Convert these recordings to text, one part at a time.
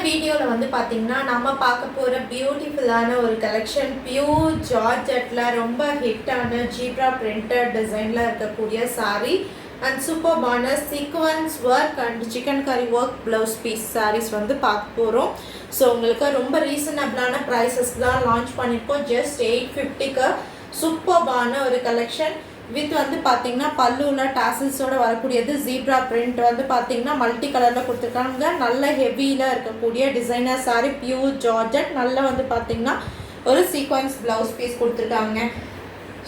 வீடியோவில் வந்து பார்த்தீங்கன்னா நம்ம பார்க்க போகிற பியூட்டிஃபுல்லான ஒரு கலெக்ஷன் பியூர் ஜார்ஜெட்டில் ரொம்ப ஹிட்டான ஜீப்ரா பிரிண்டட் டிசைனில் இருக்கக்கூடிய சாரீ அண்ட் சூப்பர்பான sequins work and chikankari work blouse piece saris வந்து பார்க்க போகிறோம். ஸோ உங்களுக்கு ரொம்ப ரீசனபிளான ப்ரைஸஸ் தான் லான்ச் பண்ணியிருக்கோம். ஜஸ்ட் 850க்கு சூப்பர்பான ஒரு கலெக்ஷன் வித் வந்து பார்த்தீங்கன்னா பல்லுவில் டாசல்ஸோடு வரக்கூடியது. ஜீப்ரா பிரிண்ட் வந்து பார்த்தீங்கன்னா மல்டி கலரில் கொடுத்துருக்காங்க. நல்ல ஹெவியில் இருக்கக்கூடிய டிசைனர் சாரீ பியூர் ஜார்ஜெட். நல்லா வந்து பார்த்தீங்கன்னா ஒரு சீக்வன்ஸ் ப்ளவுஸ் பீஸ் கொடுத்துருக்காங்க.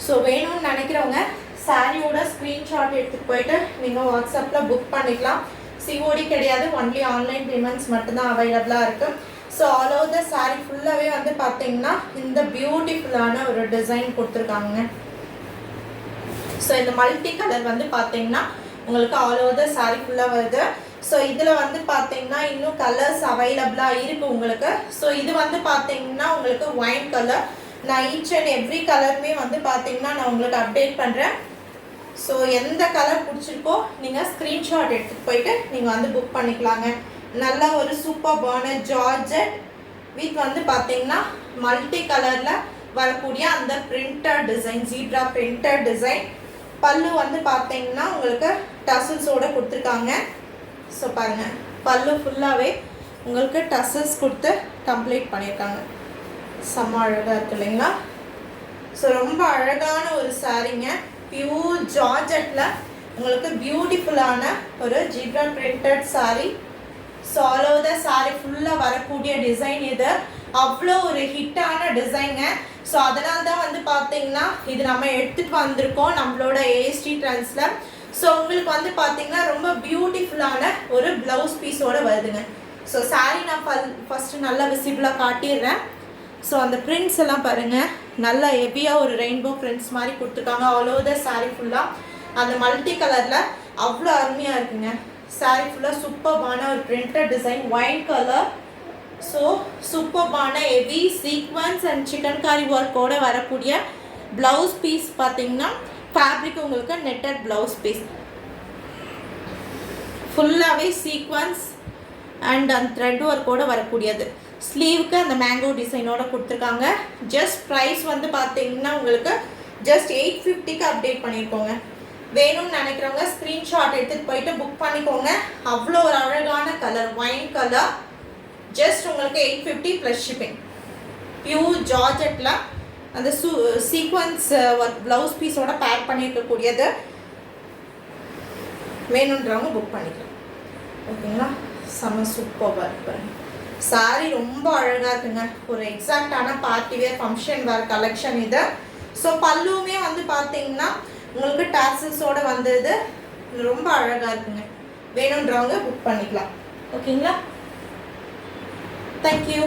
ஸோ வேணும்னு நினைக்கிறவங்க சாரியோட ஸ்க்ரீன்ஷாட் எடுத்துகிட்டு போயிட்டு நீங்கள் வாட்ஸ்அப்பில் புக் பண்ணிக்கலாம். சிஓடி கிடையாது, ஒன்லி ஆன்லைன் பேமெண்ட்ஸ் மட்டும்தான் அவைலபிளாக இருக்குது. So all over the sari ஃபுல்லாகவே வந்து பார்த்தீங்கன்னா இந்த பியூட்டிஃபுல்லான ஒரு டிசைன் கொடுத்துருக்காங்க. ஸோ இந்த மல்டி கலர் வந்து பார்த்தீங்கன்னா உங்களுக்கு ஆல் ஓவர் த சாரீ ஃபுல்லாக வருது. ஸோ இதில் வந்து பார்த்தீங்கன்னா இன்னும் கலர்ஸ் அவைலபிளாக இருக்குது உங்களுக்கு. ஸோ இது வந்து பார்த்தீங்கன்னா உங்களுக்கு ஒயின் கலர். நான் ஈச் அண்ட் எவ்ரி கலருமே வந்து பார்த்தீங்கன்னா நான் உங்களுக்கு அப்டேட் பண்ணுறேன். ஸோ எந்த கலர் பிடிச்சிருக்கோ நீங்கள் ஸ்க்ரீன்ஷாட் எடுத்துகிட்டு போயிட்டு நீங்கள் வந்து புக் பண்ணிக்கலாங்க. நல்ல ஒரு சூப்பர்பான ஜார்ஜெட் வித் வந்து பார்த்தீங்கன்னா மல்டி கலரில் வரக்கூடிய அந்த printed design, zebra printed design. பல்லு வந்து பார்த்தீங்கன்னா உங்களுக்கு டசல்ஸோடு கொடுத்துருக்காங்க. ஸோ பாருங்கள், பல்லு ஃபுல்லாகவே உங்களுக்கு டசல்ஸ் கொடுத்து கம்ப்ளீட் பண்ணியிருக்காங்க. செம்ம அழகாக இருக்கு இல்லைங்களா? ஸோ ரொம்ப அழகான ஒரு சாரீங்க. பியூர் ஜார்ஜெட்டில் உங்களுக்கு பியூட்டிஃபுல்லான ஒரு zebra printed sari. So all over the sari ஃபுல்லாக வரக்கூடிய டிசைன் இது. அவ்வளோ ஒரு ஹிட்டான டிசைனுங்க. ஸோ அதனால தான் வந்து பார்த்தீங்கன்னா இது நம்ம எடுத்துகிட்டு வந்திருக்கோம் நம்மளோட ஏஎஸ்டி ட்ரெண்ட்ஸில். ஸோ உங்களுக்கு வந்து பார்த்தீங்கன்னா ரொம்ப பியூட்டிஃபுல்லான ஒரு ப்ளவுஸ் பீஸோடு வருதுங்க. ஸோ சாரீ நான் ஃபஸ்ட்டு நல்லா விசிபிளாக காட்டிடுறேன். ஸோ அந்த பிரிண்ட்ஸ் எல்லாம் பாருங்கள், நல்லா ஹெவியாக ஒரு ரெயின்போ பிரிண்ட்ஸ் மாதிரி கொடுத்துருக்காங்க ஆல் ஓவர் த சாரீ ஃபுல்லாக. அந்த மல்டி கலரில் அவ்வளோ அருமையாக இருக்குங்க. சாரீ ஃபுல்லாக சூப்பர்பான ஒரு printed design, wine colour. So சூப்பர்பான heavy sequins and chikankari ஒர்க்கோடு வரக்கூடிய ப்ளவுஸ் பீஸ் பார்த்தீங்கன்னா ஃபேப்ரிக் உங்களுக்கு நெட்டட் ப்ளவுஸ் பீஸ். ஃபுல்லாகவே சீக்வன்ஸ் அண்ட் அந்த த்ரெட் ஒர்க்கோடு வரக்கூடியது. ஸ்லீவுக்கு அந்த மேங்கோ டிசைனோட கொடுத்துருக்காங்க. ஜஸ்ட் ப்ரைஸ் வந்து பார்த்தீங்கன்னா உங்களுக்கு ஜஸ்ட் 850க்கு அப்டேட் பண்ணியிருக்கோங்க. வேணும்னு நினைக்கிறவங்க ஸ்க்ரீன்ஷாட் எடுத்துகிட்டு போயிட்டு புக் பண்ணிக்கோங்க. அவ்வளோ ஒரு அழகான கலர், ஒயின் கலர். ஜஸ்ட் உங்களுக்கு 850 ப்ளஸ் ஷிப்பிங். பியூர் ஜார்ஜெட்டில் அந்த சீக்வன்ஸ் ஒர்க் ப்ளவுஸ் பீஸோட பேக் பண்ணியிருக்கக்கூடியது. வேணுன்றவங்க புக் பண்ணிக்கலாம். ஓகேங்களா? செம்ம சூப்பராக இருப்பாங்க. சாரீ ரொம்ப அழகாக இருக்குங்க. ஒரு எக்ஸாக்டான party wear function wear collection இது. ஸோ பல்லுமே வந்து பார்த்தீங்கன்னா உங்களுக்கு டாசல்ஸோடு வந்தது. ரொம்ப அழகாக இருக்குங்க. வேணுன்றவங்க புக் பண்ணிக்கலாம். ஓகேங்களா? தேங்க்யூ.